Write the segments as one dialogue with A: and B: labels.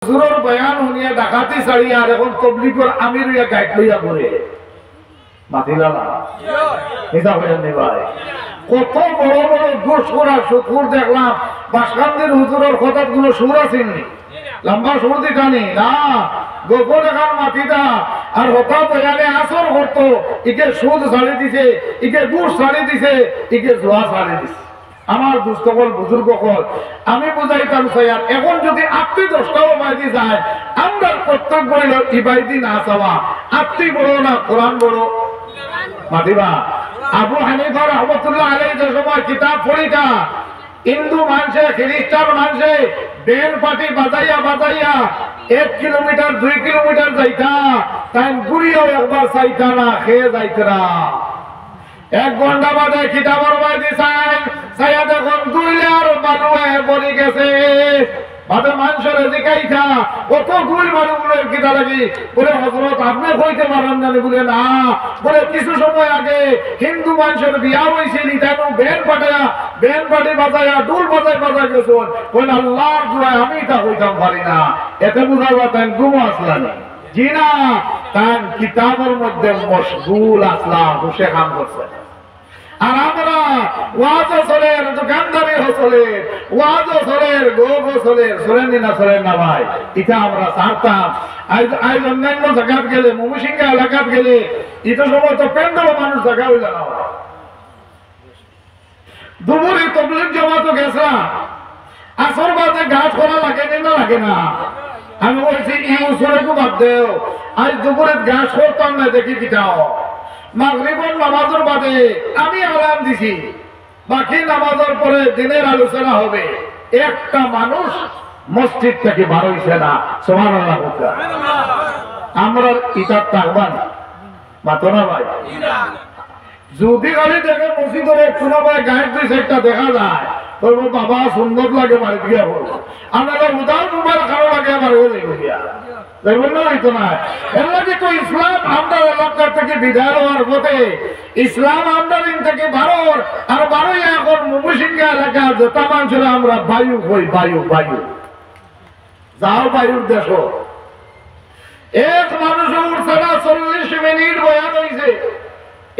A: হুজুরের বয়ান শুনিয়া ডাকাতি ছাড়িয়া আর এখন তবলিগের আমির হইয়া গাইড লইয়া ঘুরে মাতিলা না এটা হইয়া নিবাই কত বড় বড় গোসরা শুকুর দেখলাম বাসকান্দির হুজুরের কথাগুলো সুর আসেনি লম্বা সুর দিকানি না গোপন এখান মাতিটা আর হঠাৎ এখানে আসর করতো ইকে সুদ ছাড়ি দিছে ইকে গুড় ছাড়ি দিছে ইকে জোয়া ছাড়ি দিছে আমার দুস্থকল বুজুর্গ কল আমি বুঝাইতাম স্যার এখন যদি আপনি 10টাও বাইদি যায় আমরা কর্তব্য হইল ইবাইদি না চাওয়া আপনি বড় না কোরআন বড় মাতিবা আবু হানিফা রাহমাতুল্লাহ আলাইহি যে সময় কিতাব পড়িটা হিন্দু মানুষে খ্রিস্টান মানুষে বেল পাটি বাজাইয়া বাজাইয়া 1 কিলোমিটার 2 কিলোমিটার যাইতা তাই ঘুরিয়াও একবার চাইতা না খেয়ে যাইতরা 1 ঘন্টা বাদে কিতাবর বাইদি চাই ছায়া দেখুন দুইলার বালুয়ে পড়ে গেছে বাদে মানুষের জিকাইতা কত গুল মানুষগুলোর কিতা লাগি বলে হযরত আপনি কইতে পারেন না বলে না বলে কিছু সময় আগে হিন্দু মানুষের বিয়া হইছিল তাইনো বেন পাটি বাজায়া ডুল বাজাই গেছন কোন আল্লাহর দোয়ায় আমি তা কইতাম পারি না এতে বুঝাবা তাই গুম আসলা না জি না তাই কিতাবের মধ্যে মশগুল আসলা বসে কাম করছে আর আমরা ওয়াজ চলের দোকানদারি চলের ওয়াজ চলের গোগ চলের চলেন না চলেন না ভাই এটা আমরা চারতাম আজ অন্যান্য জায়গাত গেলে ময়মনসিংহ এলাকাত গেলে এটা সময় তো পেন্ডল মানুষ জায়গা হইল না দুপুরে তবলিগ জমাতো গেছা আসর বাদে গাছ করা লাগে না লাগে না আমি বলছি এই উসুরে কো বাদ দেও আজ দুপুরে গাছ করতাম না দেখি কিটাও মাগরিবের নামাজের বাদে আমি আলাম দিছি বাকি নামাজের পরে দিনের আলোচনা হবে একটা মানুষ মসজিদ থেকে বার হইছে না সুবহানাল্লাহ আমরা ইটা থাকবা না মাতো না ভাই যদি গাড়ি দেখে মসজিদের একটু না ভাই গায়ের দুই সাইডটা দেখা যায় তোর বাবা সুন্দর লাগে বাড়ি দিয়া বল আমরা উদাহরণ মোবাইল খারাপ লাগে আমার হয়ে গিয়া ইসলাম আমরা এলাকার থেকে বিদায় হওয়ার পথে ইসলাম আমরা থেকে ভারত আর বারোই এখন ময়মনসিংহ এলাকা যেটা মানুষের আমরা বায়ু হই বায়ু বায়ু যাও বায়ুর দেশ এক মানুষ উঠছে না 40 মিনিট বয়ান হয়েছে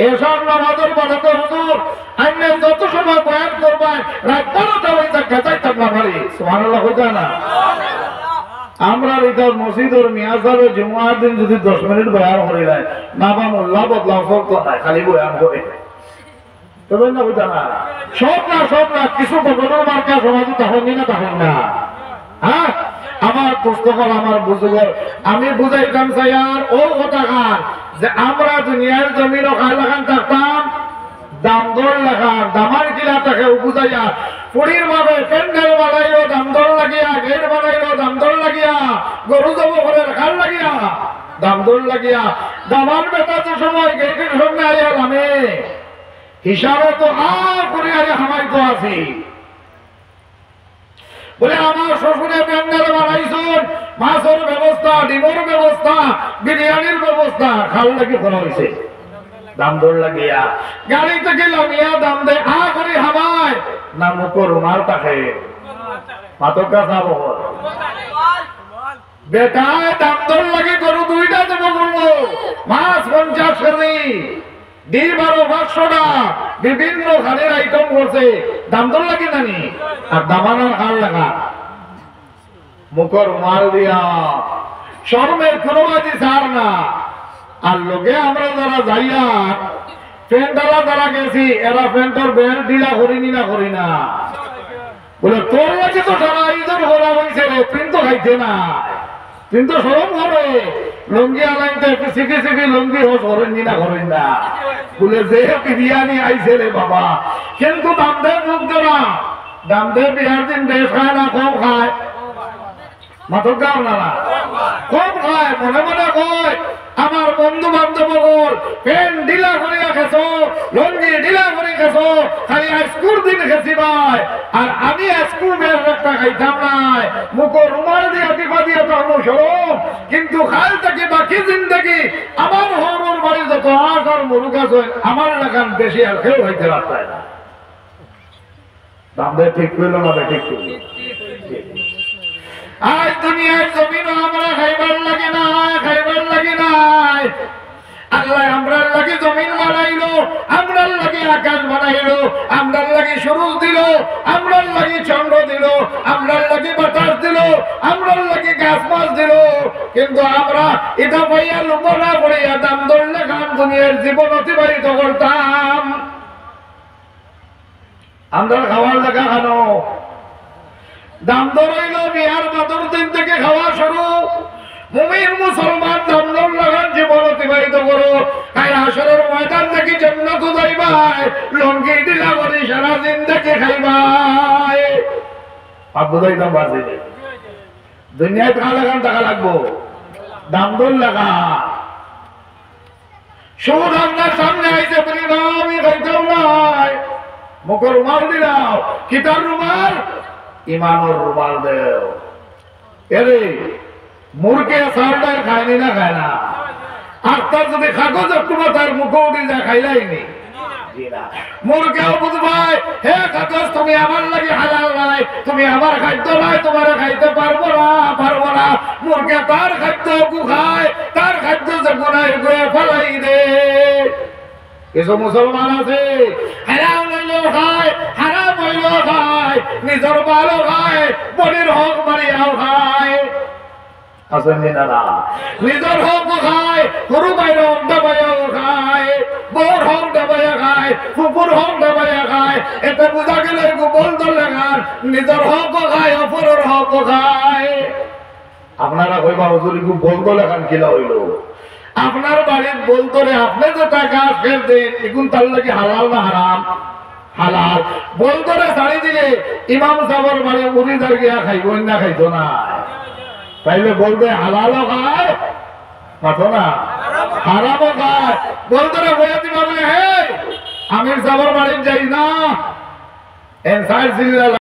A: এসব নামাজের বাড়াতে হুজুর আইনে যত সময় বয়ান করবেন রাত 12টা হইতে খেতাইতাম না পারি সুবহানাল্লাহ হইতা না আমরা এটা মসজিদের মিয়াজারের জুমার দিন যদি 10 মিনিট বয়ান করে দেয় না বা মোল্লা বদলাও তো নাই খালি বয়ান করে তবে না বুঝা না সব না কিছু বদলের মার্কা সমাজে তখন না হ্যাঁ আমার পুস্তক আমার বুঝব আমি বুঝাইতাম স্যার ও কথা খান যে আমরা দুনিয়ার জমিন খান থাকতাম দাম দর লেখা দামার কিলা থাকে বুঝাইয়া পুরীর ভাবে প্যান্ডেল বানাইলো দাম দর লাগিয়া গেট বানাইলো দাম দর লাগিয়া গরু জব করে রাখার লাগিয়া দাম দর লাগিয়া দামার বেতাতে সময় গেটের সামনে আইয়া নামে হিসাবে তো আর করে আরে হামাই তো আছি বলে আমার শ্বশুরে প্যান্ডেল বানাইছেন মাছের ব্যবস্থা ডিমের ব্যবস্থা বিরিয়ানির ব্যবস্থা খাল লাগি করা হয়েছে দাম দর লাগিয়া গাড়ি থেকে লামিয়া দাম দে আ করে হামায় না মুখ রুমাল তাকে পাতকা সাব বেটায় দাম দর লাগে গরু 2টা দেবো করবো মাছ 50 কেজি ডিম 1200 বিভিন্ন খানের আইটেম করছে দাম দর লাগে নানি আর দামানোর খাল লাগা মুখর রুমাল দিয়া শর্মের কোনো বাজি ছাড় না আর লোকে আমরা যারা যাইয়া প্যান্টালা যারা গেছি এরা প্যান্টার বের ঢিলা করিনি না করি না বলে তোর লাগে তো সারা ইজন করা হয়েছে রে তুই তো খাইতে না তুই তো সরম করে লুঙ্গি আলাইতে শিখে লুঙ্গি হোস করেন না বলে যে বিরিয়ানি আইছে রে বাবা কিন্তু দাম দেয় মুখ দেওয়া দাম দেয় বিহার দিন বেশ খায় না কম খায় মাথর গাও না কম খায় মনে মনে কয় আমার বন্ধু বান্ধব পেন ঢিলা করিয়া খেছো লঙ্গি ঢিলা করে খেছো খালি আইসকুর দিন খেছি ভাই আর আমি আইসকুর বেশ একটা খাইতাম নাই মুখ রুমাল দিয়া টিপা দিয়া তো সরম কিন্তু খাল থেকে বাকি জিন্দগি আমার হরমোর বাড়ি যত আস আর মরু গাছ হয় আমার এলাকার বেশি আর কেউ হইতে পারতায় না দাম ঠিক করলো না ঠিক করলো আজ দুনিয়ার জমিন আমরা খাইবার লাগে না, খাইবার লাগে নাই। আল্লাহ আমরার লাগে জমিন বানাইলো, আমরার লাগে আকাশ বানাইলো, আমরার লাগে সূর্য দিল, আমরার লাগে চন্দ্র দিল, আমরার লাগে বাতাস দিল, আমরার লাগে গাছ মাছ দিল। কিন্তু আমরা এটা পাইয়া লোকনা পড়িয়া দাম ধরলে খান দুনিয়ার জীবন অতিবাহিত করতাম। আমরা খাওয়ার জায়গা খানো দাম ধরাইল বিহার মাদুর দিন থেকে খাওয়া শুরু। মুমিন মুসলমান দাম ধর লাগান জীবন অতিবাহিত করো। আর আসরের ময়দান থেকে জান্নাত যাইবাই, লঙ্গি দিলা করে সারা জিন্দেগি খাইবাই। আব্দুল্লাহ দাম বাড়ছে, দুনিয়ায় টাকা লাগান, টাকা লাগবো, দাম দর লাগা। সুদ আপনার সামনে আইসে বলি না আমি খাইতাম নাই, মুখের রুমাল দিলাও। কিতার রুমাল? ইমানের রুমাল দেও। এরে মুরকে সারটার খায়নি না খায় না, আর তার যদি কাগজ একটু তার মুখে উঠে যায় খাইলাইনি। মুরগেও বুঝবাই হে কাগজ তুমি আমার লাগে হালাল নাই, তুমি আমার খাদ্য নাই, তোমার খাইতে পারবো না, পারবো না। মুরগে তার খাদ্য গু খায়, তার খাদ্য যে গুনাই গুয়ে ফেলাই দে। কিছু মুসলমান আছে হারাম হইলেও খায়, হারাম হইলেও খায়, নিজের বালও খায়, বডির হক মারিয়াও খায়। নিজের হক খায়, গরু বাইর হক ডাবাইয়াও খায়, বউর হক ডাবাইয়া খায়, কুকুর হক ডাবাইয়া খায়। এতে বোঝা গেল বলদ লেখান নিজের হক খায়, অপরের হক খায়। আপনারা কইবা হুজুর খুব বলদ লেখান কিলা হইল? আপনার বাড়ির বলতরে আপনি যে টাকা ফের দেন এখন তার লাগে হালাল না হারাম? হালাল। বলতরে ছাড়ি দিলে ইমাম সাহেবের বাড়ি উড়িদার গিয়া খাইব না, খাইতো না। তাইলে বলবে হালালও খায়, পাঠো না হারামও খায়। বলতরে বইয়া দিবা হে আমির সাহেবের বাড়ি যাই না,